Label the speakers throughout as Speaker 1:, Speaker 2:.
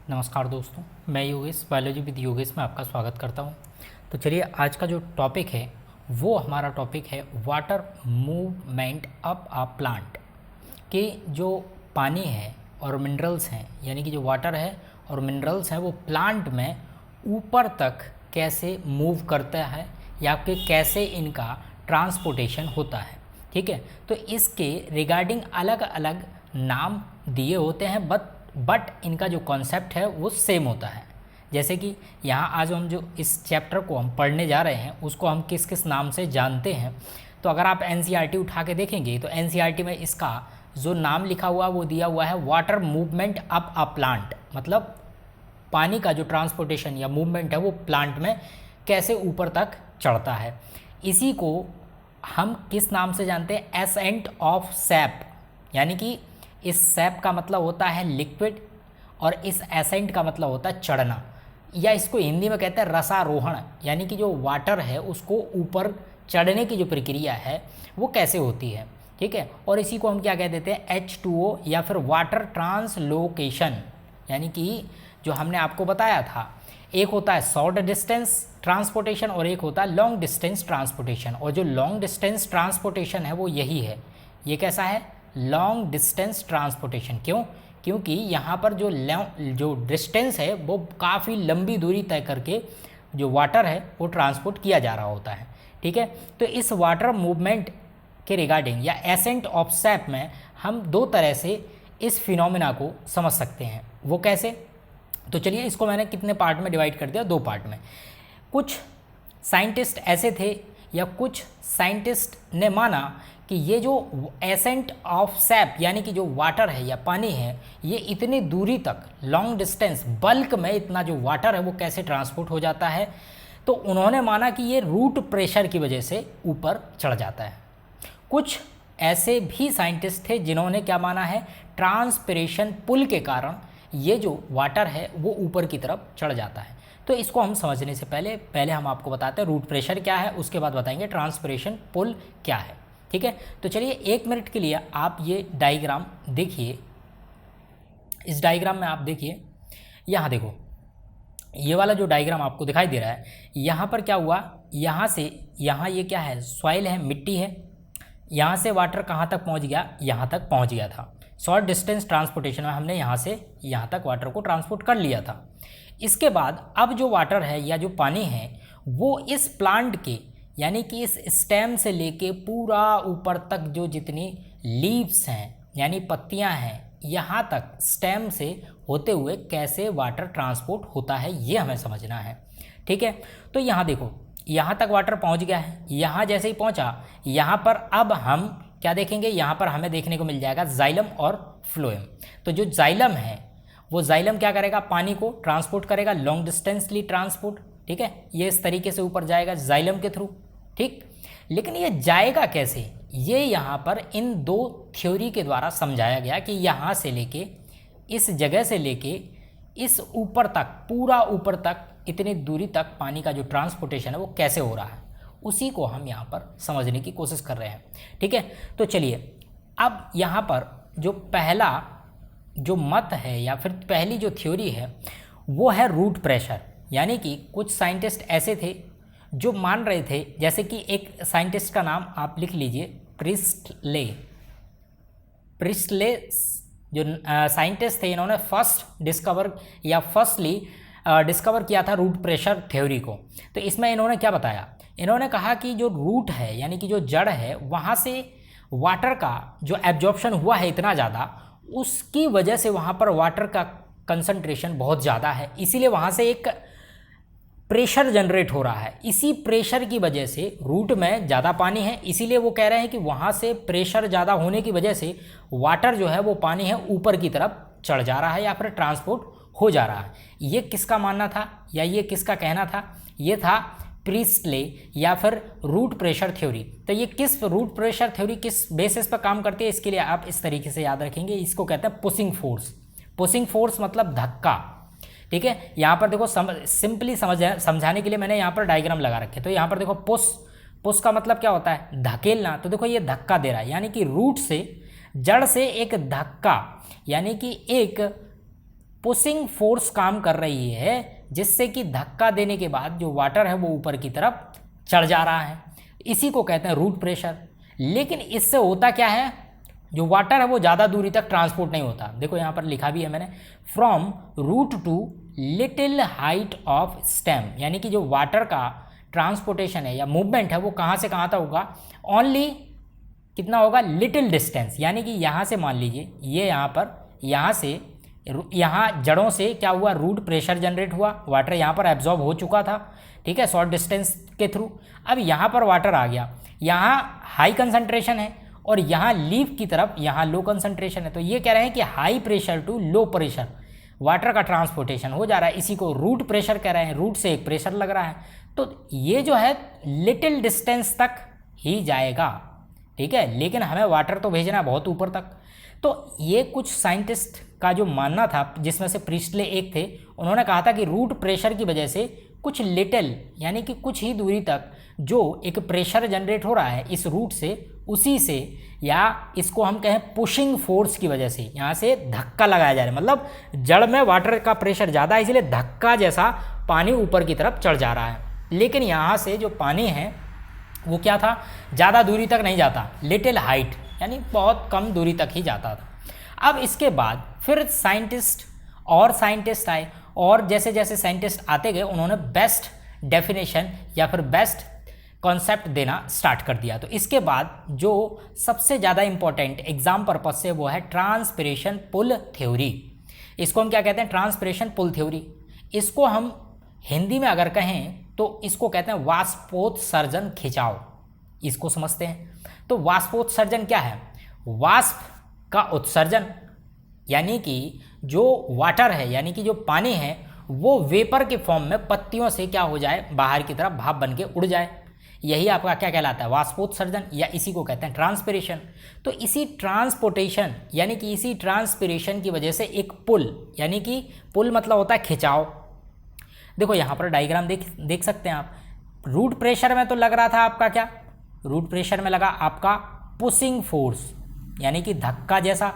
Speaker 1: नमस्कार दोस्तों, मैं योगेश बायोलॉजी विद योगेश में आपका स्वागत करता हूं। तो चलिए, आज का जो टॉपिक है वो हमारा टॉपिक है water movement up a plant. कि जो पानी है और मिनरल्स हैं, यानी कि जो वाटर है और मिनरल्स हैं, वो प्लांट में ऊपर तक कैसे मूव करता है या फिर कैसे इनका ट्रांसपोर्टेशन होता है। ठीक है, तो इसके रिगार्डिंग अलग अलग नाम दिए होते हैं, बट इनका जो कॉन्सेप्ट है वो सेम होता है। जैसे कि यहाँ आज हम जो इस चैप्टर को हम पढ़ने जा रहे हैं उसको हम किस किस नाम से जानते हैं। तो अगर आप एनसीईआरटी उठा के देखेंगे तो एनसीईआरटी में इसका जो नाम लिखा हुआ वो दिया हुआ है water movement up a plant. मतलब पानी का जो ट्रांसपोर्टेशन या मूवमेंट है वो प्लांट में कैसे ऊपर तक चढ़ता है। इसी को हम किस नाम से जानते हैं? Ascent of SAP. यानी कि इस सैप का मतलब होता है लिक्विड और इस एसेंट का मतलब होता है चढ़ना, या इसको हिंदी में कहते हैं रसारोहण। यानी कि जो वाटर है उसको ऊपर चढ़ने की जो प्रक्रिया है वो कैसे होती है। ठीक है, और इसी को हम क्या कह देते हैं? H2O या फिर वाटर ट्रांसलोकेशन। यानी कि जो हमने आपको बताया था, एक होता है शॉर्ट डिस्टेंस ट्रांसपोर्टेशन और एक होता है लॉन्ग डिस्टेंस ट्रांसपोर्टेशन। और जो लॉन्ग डिस्टेंस ट्रांसपोर्टेशन है वो यही है। ये कैसा है? Long distance transportation. क्यों? क्योंकि यहाँ पर जो डिस्टेंस है वो काफ़ी लंबी दूरी तय करके जो वाटर है वो ट्रांसपोर्ट किया जा रहा होता है। ठीक है, तो इस वाटर मूवमेंट के रिगार्डिंग या एसेंट ऑफ सैप में हम दो तरह से इस फिनोमिना को समझ सकते हैं। वो कैसे? तो चलिए, इसको मैंने कितने पार्ट में डिवाइड कर दिया? दो पार्ट में। कुछ साइंटिस्ट ऐसे थे या कुछ साइंटिस्ट ने माना कि ये जो एसेंट ऑफ सैप यानी कि जो वाटर है या पानी है, ये इतनी दूरी तक लॉन्ग डिस्टेंस बल्क में इतना जो वाटर है वो कैसे ट्रांसपोर्ट हो जाता है। तो उन्होंने माना कि ये रूट प्रेशर की वजह से ऊपर चढ़ जाता है। कुछ ऐसे भी साइंटिस्ट थे जिन्होंने क्या माना है? ट्रांसपिरेशन पुल के कारण ये जो वाटर है वो ऊपर की तरफ चढ़ जाता है। तो इसको हम समझने से पहले हम आपको बताते हैं रूट प्रेशर क्या है, उसके बाद बताएंगे ट्रांसपिरेशन पुल क्या है। ठीक है, तो चलिए 1 मिनट के लिए आप ये डायग्राम देखिए। इस डायग्राम में आप देखिए, यहाँ देखो, ये वाला जो डायग्राम आपको दिखाई दे रहा है, यहाँ पर क्या हुआ? यहाँ से यहाँ ये क्या है? सॉइल है, मिट्टी है। यहाँ से वाटर कहाँ तक पहुँच गया? यहाँ तक पहुँच गया था। शॉर्ट डिस्टेंस ट्रांसपोर्टेशन में हमने यहाँ से यहाँ तक वाटर को ट्रांसपोर्ट कर लिया था। इसके बाद अब जो वाटर है या जो पानी है वो इस प्लांट के यानी कि इस स्टेम से लेके पूरा ऊपर तक जो जितनी लीव्स हैं यानी पत्तियां हैं, यहाँ तक स्टेम से होते हुए कैसे वाटर ट्रांसपोर्ट होता है ये हमें समझना है। ठीक है, तो यहाँ देखो, यहाँ तक वाटर पहुँच गया है। यहाँ जैसे ही पहुँचा, यहाँ पर अब हम क्या देखेंगे? यहाँ पर हमें देखने को मिल जाएगा जाइलम और फ्लोएम। तो जो जाइलम है वो जाइलम क्या करेगा? पानी को ट्रांसपोर्ट करेगा, लॉन्ग डिस्टेंसली ट्रांसपोर्ट। ठीक है, ये इस तरीके से ऊपर जाएगा जाइलम के थ्रू। ठीक, लेकिन ये जाएगा कैसे? ये यहाँ पर इन दो थ्योरी के द्वारा समझाया गया कि यहाँ से लेके इस जगह से लेके इस ऊपर तक, पूरा ऊपर तक, इतनी दूरी तक पानी का जो ट्रांसपोर्टेशन है वो कैसे हो रहा है, उसी को हम यहाँ पर समझने की कोशिश कर रहे हैं। ठीक है, तो चलिए, अब यहाँ पर जो पहला जो मत है या फिर पहली जो थ्योरी है वो है रूट प्रेशर। यानी कि कुछ साइंटिस्ट ऐसे थे जो मान रहे थे, जैसे कि एक साइंटिस्ट का नाम आप लिख लीजिए, प्रिस्टले। जो साइंटिस्ट थे, इन्होंने फर्स्टली डिस्कवर किया था रूट प्रेशर थ्योरी को। तो इसमें इन्होंने क्या बताया? इन्होंने कहा कि जो रूट है यानी कि जो जड़ है, वहाँ से वाटर का जो एब्जॉर्प्शन हुआ है इतना ज़्यादा, उसकी वजह से वहाँ पर वाटर का कंसंट्रेशन बहुत ज़्यादा है, इसीलिए वहाँ से एक प्रेशर जनरेट हो रहा है। इसी प्रेशर की वजह से रूट में ज़्यादा पानी है, इसीलिए वो कह रहे हैं कि वहाँ से प्रेशर ज़्यादा होने की वजह से वाटर जो है वो पानी है ऊपर की तरफ चढ़ जा रहा है या फिर ट्रांसपोर्ट हो जा रहा है। ये किसका मानना था या ये किसका कहना था? ये था प्रिस्टले या फिर रूट प्रेशर थ्योरी। तो ये किस रूट प्रेशर थ्योरी किस बेसिस पर काम करती है, इसके लिए आप इस तरीके से याद रखेंगे। इसको कहते हैं पुशिंग फोर्स। पुशिंग फोर्स मतलब धक्का। ठीक है, यहाँ पर देखो सिंपली समझाने के लिए मैंने यहाँ पर डायग्राम लगा रखे। तो यहाँ पर देखो पुश का मतलब क्या होता है? धकेलना। तो देखो ये धक्का दे रहा है, यानी कि रूट से, जड़ से एक धक्का, यानी कि एक पुशिंग फोर्स काम कर रही है, जिससे कि धक्का देने के बाद जो वाटर है वो ऊपर की तरफ चढ़ जा रहा है। इसी को कहते हैं रूट प्रेशर। लेकिन इससे होता क्या है, जो वाटर है वो ज़्यादा दूरी तक ट्रांसपोर्ट नहीं होता। देखो यहाँ पर लिखा भी है मैंने, from root to little height of stem, यानी कि जो वाटर का ट्रांसपोर्टेशन है या मूवमेंट है वो कहाँ से कहाँ तक होगा, ओनली कितना होगा, लिटिल डिस्टेंस। यानी कि यहाँ से मान लीजिए ये यहाँ पर, यहाँ से यहाँ जड़ों से क्या हुआ, रूट प्रेशर जनरेट हुआ, वाटर यहाँ पर एब्जॉर्ब हो चुका था, ठीक है, शॉर्ट डिस्टेंस के थ्रू। अब यहाँ पर वाटर आ गया, यहाँ हाई कंसंट्रेशन है और यहाँ लीफ की तरफ यहाँ लो कंसंट्रेशन है। तो ये कह रहे हैं कि high pressure to low pressure water का ट्रांसपोर्टेशन हो जा रहा है, इसी को रूट प्रेशर कह रहे हैं। रूट से एक प्रेशर लग रहा है, तो ये जो है लिटिल डिस्टेंस तक ही जाएगा, ठीक है, लेकिन हमें वाटर तो भेजना है बहुत ऊपर तक। तो ये कुछ साइंटिस्ट का जो मानना था, जिसमें से प्रिस्टले एक थे, उन्होंने कहा था कि रूट प्रेशर की वजह से कुछ लिटिल यानी कि कुछ ही दूरी तक जो एक प्रेशर जनरेट हो रहा है इस रूट से, उसी से, या इसको हम कहें पुशिंग फोर्स की वजह से यहाँ से धक्का लगाया जा रहा है। मतलब जड़ में वाटर का प्रेशर ज़्यादा है, इसलिए धक्का जैसा पानी ऊपर की तरफ चढ़ जा रहा है। लेकिन यहाँ से जो पानी है वो क्या था, ज़्यादा दूरी तक नहीं जाता, लिटिल हाइट यानी बहुत कम दूरी तक ही जाता था। अब इसके बाद फिर साइंटिस्ट आए, और जैसे जैसे साइंटिस्ट आते गए उन्होंने बेस्ट डेफिनेशन या फिर बेस्ट कॉन्सेप्ट देना स्टार्ट कर दिया। तो इसके बाद जो सबसे ज़्यादा इंपॉर्टेंट एग्जाम पर्पज से वो है ट्रांसपिरेशन पुल थ्योरी। इसको हम क्या कहते हैं, ट्रांसपिरेशन पुल थ्योरी। इसको हम हिंदी में अगर कहें तो इसको कहते हैं वाष्पोत्सर्जन खिंचाव, इसको समझते हैं। तो वाष्पोत्सर्जन क्या है, वाष्प का उत्सर्जन, यानी कि जो वाटर है यानी कि जो पानी है वो वेपर के फॉर्म में पत्तियों से क्या हो जाए, बाहर की तरफ भाप बन के उड़ जाए, यही आपका क्या कहलाता है, वाष्पोत्सर्जन, या इसी को कहते हैं ट्रांसपिरेशन। तो इसी ट्रांसपोर्टेशन यानी कि इसी ट्रांसपिरेशन की वजह से एक पुल, यानी कि पुल मतलब होता है खिंचाव। देखो यहाँ पर डायग्राम देख सकते हैं आप। रूट प्रेशर में तो लग रहा था आपका क्या, रूट प्रेशर में लगा आपका पुशिंग फोर्स यानी कि धक्का जैसा,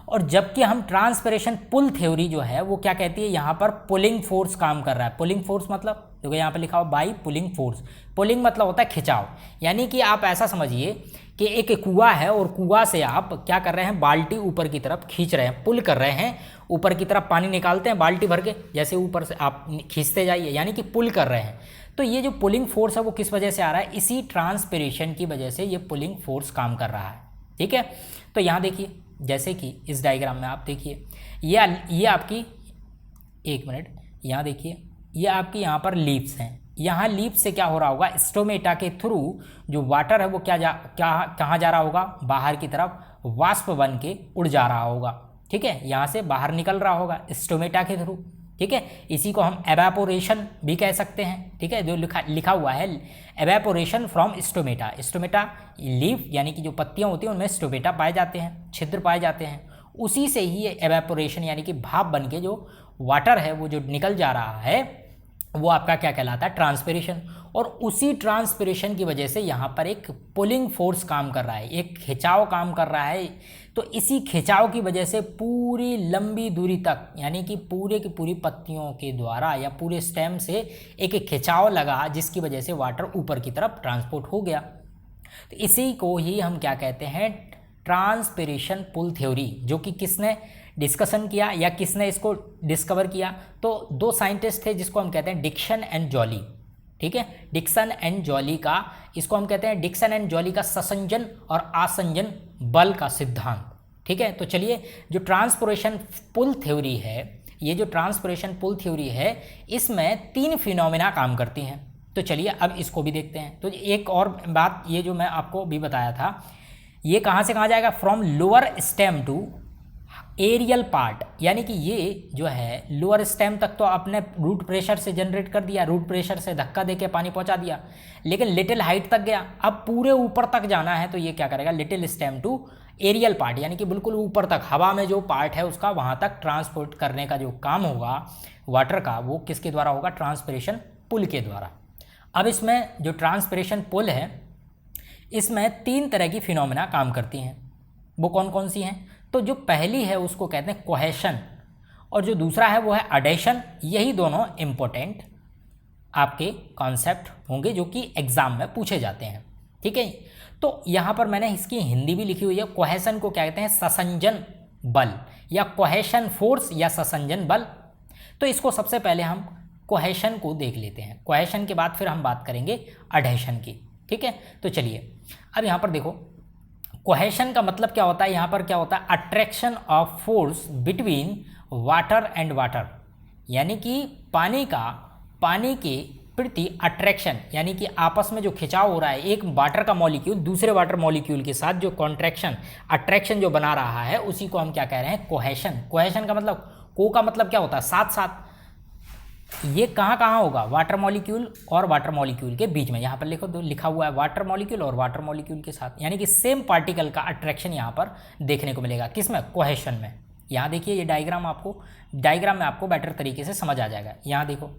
Speaker 1: और जबकि हम ट्रांसपिरेशन पुल थ्योरी जो है वो क्या कहती है, यहाँ पर पुलिंग फोर्स काम कर रहा है। पुलिंग फोर्स मतलब देखो यहाँ पर लिखा हुआ बाई पुलिंग फोर्स। पुलिंग मतलब होता है खिंचाव, यानी कि आप ऐसा समझिए कि एक कुआं है और कुआं से आप क्या कर रहे हैं, बाल्टी ऊपर की तरफ खींच रहे हैं, पुल कर रहे हैं, ऊपर की तरफ पानी निकालते हैं बाल्टी भर के, जैसे ऊपर से आप खींचते जाइए, यानी कि पुल कर रहे हैं। तो ये जो पुलिंग फोर्स है वो किस वजह से आ रहा है, इसी ट्रांसपिरेशन की वजह से ये पुलिंग फोर्स काम कर रहा है, ठीक है। तो यहाँ देखिए, जैसे कि इस डायग्राम में आप देखिए, ये आपकी, एक मिनट, यहाँ देखिए, ये आपकी यहाँ पर लीव्स हैं। यहाँ लीव्स से क्या हो रहा होगा, स्टोमेटा के थ्रू जो वाटर है वो कहाँ जा रहा होगा, बाहर की तरफ वाष्प बन के उड़ जा रहा होगा, ठीक है, यहाँ से बाहर निकल रहा होगा स्टोमेटा के थ्रू, ठीक है। इसी को हम एवेपोरेशन भी कह सकते हैं, ठीक है, जो लिखा हुआ है evaporation from stomata. Stomata leaf यानी कि जो पत्तियां होती हैं उनमें स्टोमेटा पाए जाते हैं, छिद्र पाए जाते हैं, उसी से ही ये एवेपोरेशन यानी कि भाप बन के जो वाटर है वो जो निकल जा रहा है वो आपका क्या कहलाता है, ट्रांसपिरेशन। और उसी ट्रांसपिरेशन की वजह से यहाँ पर एक पुलिंग फोर्स काम कर रहा है, एक खिंचाव काम कर रहा है। तो इसी खिंचाव की वजह से पूरी लंबी दूरी तक यानी कि पूरे की पूरी पत्तियों के द्वारा या पूरे स्टेम से एक खिंचाव लगा, जिसकी वजह से वाटर ऊपर की तरफ ट्रांसपोर्ट हो गया। तो इसी को ही हम क्या कहते हैं, ट्रांसपिरेशन पुल थ्योरी, जो कि किसने डिस्कशन किया या किसने इसको डिस्कवर किया, तो दो साइंटिस्ट थे जिसको हम कहते हैं डिक्सन एंड जॉली, ठीक है। डिक्सन एंड जॉली का, इसको हम कहते हैं डिक्सन एंड जॉली का ससंजन और आसंजन बल का सिद्धांत, ठीक है। तो चलिए, जो ट्रांसपिरेशन पुल थ्योरी है, ये जो ट्रांसपिरेशन पुल थ्योरी है, इसमें 3 फिनोमेना काम करती हैं। तो चलिए अब इसको भी देखते हैं। तो एक और बात, ये जो मैं आपको भी बताया था, ये कहाँ से कहाँ जाएगा, from lower stem to aerial part, यानी कि ये जो है लोअर स्टेम तक तो आपने रूट प्रेशर से जनरेट कर दिया, रूट प्रेशर से धक्का देके पानी पहुंचा दिया, लेकिन लिटिल हाइट तक गया। अब पूरे ऊपर तक जाना है तो ये क्या करेगा, little stem to aerial part, यानी कि बिल्कुल ऊपर तक हवा में जो पार्ट है उसका वहाँ तक ट्रांसपोर्ट करने का जो काम होगा वाटर का, वो किसके द्वारा होगा, ट्रांसपिरेशन पुल के द्वारा। अब इसमें जो ट्रांसपिरेशन पुल है, इसमें 3 तरह की फिनोमेना काम करती हैं। वो कौन कौन सी हैं, तो जो पहली है उसको कहते हैं कोहेशन, और जो दूसरा है वो है अडेशन। यही दोनों इम्पोर्टेंट आपके कॉन्सेप्ट होंगे जो कि एग्जाम में पूछे जाते हैं, ठीक है। तो यहाँ पर मैंने इसकी हिंदी भी लिखी हुई है। कोहेशन को क्या कहते हैं? ससंजन बल या कोहेशन फोर्स या ससंजन बल। तो इसको सबसे पहले हम कोहेशन को देख लेते हैं, कोहेशन के बाद फिर हम बात करेंगे अडेशन की, ठीक है। तो चलिए अब यहाँ पर देखो, कोहेशन का मतलब क्या होता है? यहाँ पर क्या होता है? Attraction of force between water and water, यानी कि पानी के प्रति अट्रैक्शन, यानी कि आपस में जो खिंचाव हो रहा है, एक वाटर का मॉलिक्यूल दूसरे वाटर मॉलिक्यूल के साथ जो कॉन्ट्रैक्शन अट्रैक्शन जो बना रहा है, उसी को हम क्या कह रहे हैं? कोहेशन। कोहेशन का मतलब, को का मतलब क्या होता है? साथ साथ। ये कहाँ कहाँ होगा? वाटर मॉलिक्यूल और वाटर मॉलिक्यूल के बीच में। यहाँ पर लिखो, लिखा हुआ है वाटर मॉलिक्यूल और वाटर मॉलिक्यूल के साथ, यानी कि सेम पार्टिकल का अट्रैक्शन यहाँ पर देखने को मिलेगा। किसमें? कोहेशन में। यहाँ देखिए, ये डायग्राम में आपको बेटर तरीके से समझ आ जाएगा। यहाँ देखो,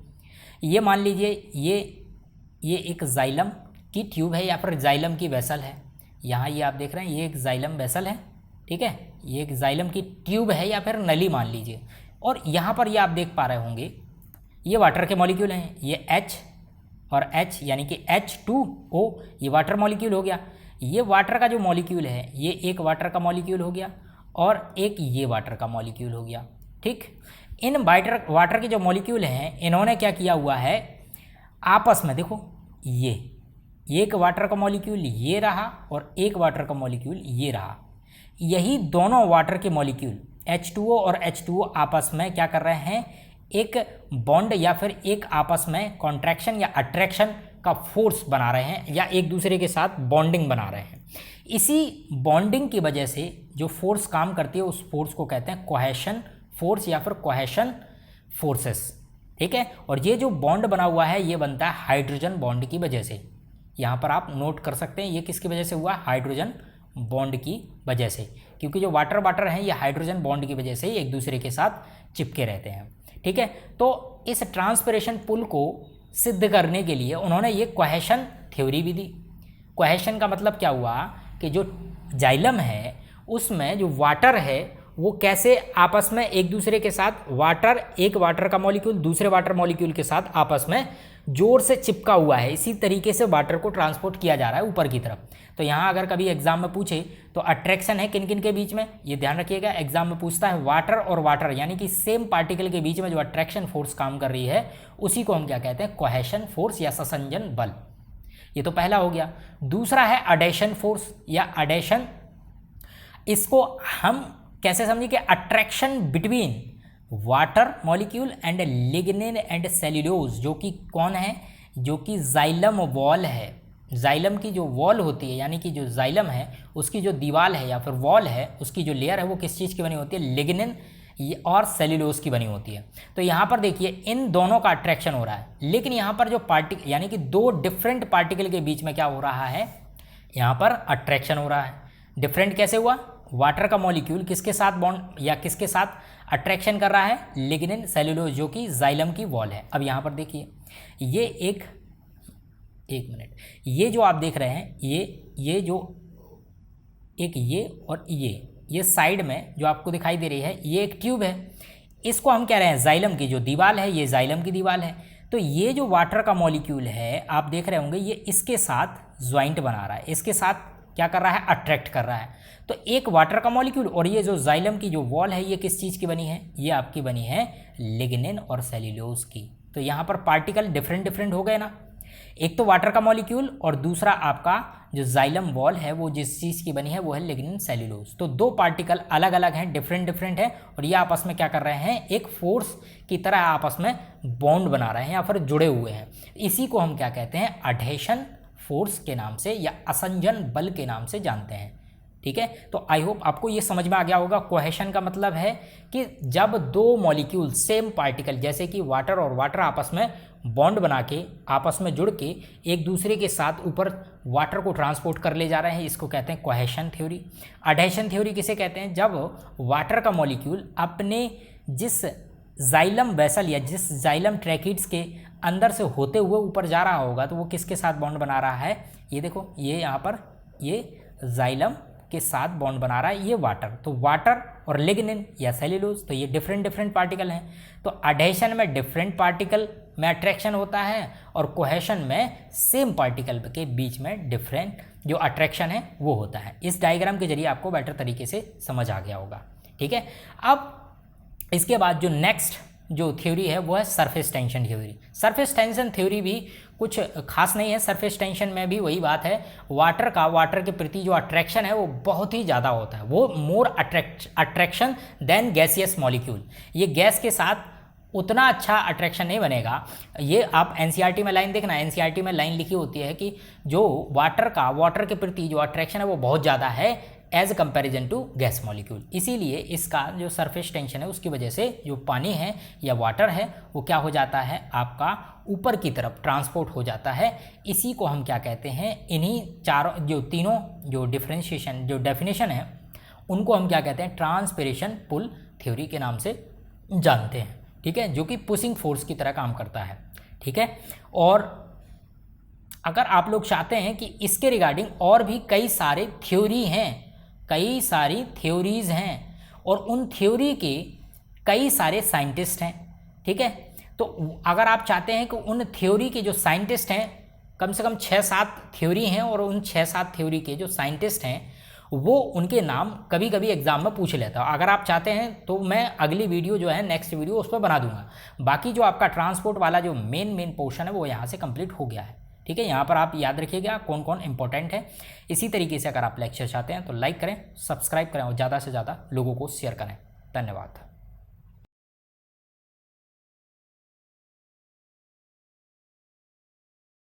Speaker 1: ये मान लीजिए ये एक जाइलम की ट्यूब है या फिर जाइलम की वेसल है। यहाँ ये आप देख रहे हैं, ये एक जाइलम वेसल है, ठीक है। ये एक जाइलम की ट्यूब है या फिर नली मान लीजिए। और यहाँ पर ये आप देख पा रहे होंगे, ये वाटर के मॉलिक्यूल हैं, ये H और H यानी कि H2O, ये वाटर मॉलिक्यूल हो गया। ये वाटर का जो मॉलिक्यूल है, ये एक वाटर का मॉलिक्यूल हो गया और एक ये वाटर का मॉलिक्यूल हो गया, ठीक। इन वाटर के जो मॉलिक्यूल हैं, इन्होंने क्या किया हुआ है? आपस में देखो, ये एक वाटर का मॉलिक्यूल ये रहा और एक वाटर का मॉलिक्यूल ये रहा। यही दोनों वाटर के मॉलिक्यूल H2O और H2O आपस में क्या कर रहे हैं? एक बॉन्ड या फिर एक आपस में कॉन्ट्रैक्शन या अट्रैक्शन का फोर्स बना रहे हैं, या एक दूसरे के साथ बॉन्डिंग बना रहे हैं। इसी बॉन्डिंग की वजह से जो फोर्स काम करती है, उस फोर्स को कहते हैं कोहेशन फोर्स या फिर कोहेशन फोर्सेस, ठीक है। और ये जो बॉन्ड बना हुआ है, ये बनता है हाइड्रोजन बॉन्ड की वजह से। यहाँ पर आप नोट कर सकते हैं, ये किसकी वजह से हुआ? हाइड्रोजन बॉन्ड की वजह से, क्योंकि जो वाटर हैं, ये हाइड्रोजन बॉन्ड की वजह से ही एक दूसरे के साथ चिपके रहते हैं, ठीक है। तो इस ट्रांसपिरेशन पुल को सिद्ध करने के लिए उन्होंने ये कोहेशन थ्योरी भी दी। कोहेशन का मतलब क्या हुआ कि जो जाइलम है उसमें जो वाटर है वो कैसे आपस में एक दूसरे के साथ, एक वाटर का मॉलिक्यूल दूसरे वाटर मॉलिक्यूल के साथ आपस में जोर से चिपका हुआ है। इसी तरीके से वाटर को ट्रांसपोर्ट किया जा रहा है ऊपर की तरफ। तो यहाँ अगर कभी एग्जाम में पूछे तो अट्रैक्शन है किन किन के बीच में, ये ध्यान रखिएगा। एग्जाम में पूछता है वाटर और वाटर, यानी कि सेम पार्टिकल के बीच में जो अट्रैक्शन फोर्स काम कर रही है, उसी को हम क्या कहते हैं? कोहेशन फोर्स या ससंजन बल। ये तो पहला हो गया। दूसरा है अडेशन फोर्स या अडेशन। इसको हम कैसे समझिए कि attraction between water molecule and lignin and cellulose, जो कि कौन है? जो कि जाइलम वॉल है। जाइलम की जो वॉल होती है, यानी कि जो जाइलम है उसकी जो दीवार है या फिर वॉल है, उसकी जो लेयर है वो किस चीज़ की बनी होती है? लिग्निन और सेल्यूलोज की बनी होती है। तो यहाँ पर देखिए, इन दोनों का अट्रैक्शन हो रहा है, लेकिन यहाँ पर जो पार्टिकल, यानी कि दो डिफरेंट पार्टिकल के बीच में क्या हो रहा है? यहाँ पर अट्रैक्शन हो रहा है। डिफरेंट कैसे हुआ? वाटर का मॉलिक्यूल किसके साथ बॉन्ड या किसके साथ अट्रैक्शन कर रहा है? लिग्निन सेल्यूलोज, जो कि जाइलम की वॉल है। अब यहाँ पर देखिए, ये एक मिनट, ये जो आप देख रहे हैं, ये जो एक ये और ये साइड में जो आपको दिखाई दे रही है, ये एक ट्यूब है। इसको हम कह रहे हैं जाइलम की जो दीवार है, ये जाइलम की दीवार है। तो ये जो वाटर का मॉलिक्यूल है, आप देख रहे होंगे, ये इसके साथ ज्वाइंट बना रहा है, इसके साथ क्या कर रहा है? अट्रैक्ट कर रहा है। तो एक वाटर का मॉलिक्यूल और ये जो जाइलम की जो वॉल है, ये किस चीज़ की बनी है? ये आपकी बनी है लिग्निन और सेल्यूलोज की। तो यहाँ पर पार्टिकल डिफरेंट हो गए ना। एक तो वाटर का मॉलिक्यूल और दूसरा आपका जो जाइलम वॉल है, वो जिस चीज़ की बनी है वो है लिग्निन सेल्यूलोज। तो दो पार्टिकल अलग अलग हैं, डिफरेंट हैं, और ये आपस में क्या कर रहे हैं? एक फोर्स की तरह आपस में बॉन्ड बना रहे हैं या फिर जुड़े हुए हैं। इसी को हम क्या कहते हैं? अडेशन फोर्स के नाम से या असंजन बल के नाम से जानते हैं, ठीक है। तो आई होप आपको ये समझ में आ गया होगा। कोहेशन का मतलब है कि जब दो मॉलिक्यूल सेम पार्टिकल, जैसे कि वाटर और वाटर आपस में बॉन्ड बना के आपस में जुड़ के एक दूसरे के साथ ऊपर वाटर को ट्रांसपोर्ट कर ले जा रहे हैं, इसको कहते हैं कोहेशन थ्योरी। अडेशन थ्योरी किसे कहते हैं? जब वाटर का मॉलिक्यूल अपने जिस जाइलम वेसल या जिस जाइलम ट्रैकिड्स के अंदर से होते हुए ऊपर जा रहा होगा, तो वो किसके साथ बॉन्ड बना रहा है? ये देखो, ये यहाँ पर ये जाइलम के साथ बॉन्ड बना रहा है ये वाटर। तो वाटर और लिग्निन या सेल्यूलोज, तो ये डिफरेंट पार्टिकल हैं। तो अडेशन में डिफरेंट पार्टिकल में अट्रैक्शन होता है और कोहेशन में सेम पार्टिकल के बीच में डिफरेंट जो अट्रैक्शन है वो होता है। इस डायग्राम के जरिए आपको बेटर तरीके से समझ आ गया होगा, ठीक है। अब इसके बाद जो नेक्स्ट जो थ्योरी है वो है surface tension theory. Surface tension theory भी कुछ खास नहीं है। सरफेस टेंशन में भी वही बात है, वाटर के प्रति जो अट्रैक्शन है वो बहुत ही ज़्यादा होता है, वो more attraction than gaseous molecule. ये गैस के साथ उतना अच्छा अट्रैक्शन नहीं बनेगा। ये आप एनसीईआरटी में लाइन देखना, एनसीईआरटी में लाइन लिखी होती है कि जो वाटर के प्रति जो अट्रैक्शन है वो बहुत ज़्यादा है as comparison to gas molecule. इसीलिए इसका जो सरफेस टेंशन है उसकी वजह से जो पानी है या वाटर है वो क्या हो जाता है, आपका ऊपर की तरफ ट्रांसपोर्ट हो जाता है। इसी को हम क्या कहते हैं, इन्हीं चारों जो तीनों जो डिफरेंशिएशन जो डेफिनेशन है उनको हम क्या कहते हैं, ट्रांसपिरेशन पुल थ्योरी के नाम से जानते हैं, ठीक है, जो कि पुशिंग फोर्स की तरह काम करता है, ठीक है। और अगर आप लोग चाहते हैं कि इसके रिगार्डिंग और भी कई सारे थ्योरी हैं, कई सारी थ्योरीज़ हैं और उन थ्योरी के कई सारे साइंटिस्ट हैं, ठीक है। तो अगर आप चाहते हैं कि उन थ्योरी के जो साइंटिस्ट हैं, कम से कम 6-7 थ्योरी हैं और उन 6-7 थ्योरी के जो साइंटिस्ट हैं वो उनके नाम कभी कभी एग्जाम में पूछ लेता हूँ। अगर आप चाहते हैं तो मैं अगली वीडियो जो है नेक्स्ट वीडियो उस पर बना दूंगा। बाकी जो आपका ट्रांसपोर्ट वाला जो मेन पोर्शन है वो यहाँ से कंप्लीट हो गया है, ठीक है। यहाँ पर आप याद रखिएगा कौन कौन इंपॉर्टेंट है। इसी तरीके से अगर आप लेक्चर चाहते हैं तो लाइक करें, सब्सक्राइब करें और ज़्यादा से ज़्यादा लोगों को शेयर करें। धन्यवाद।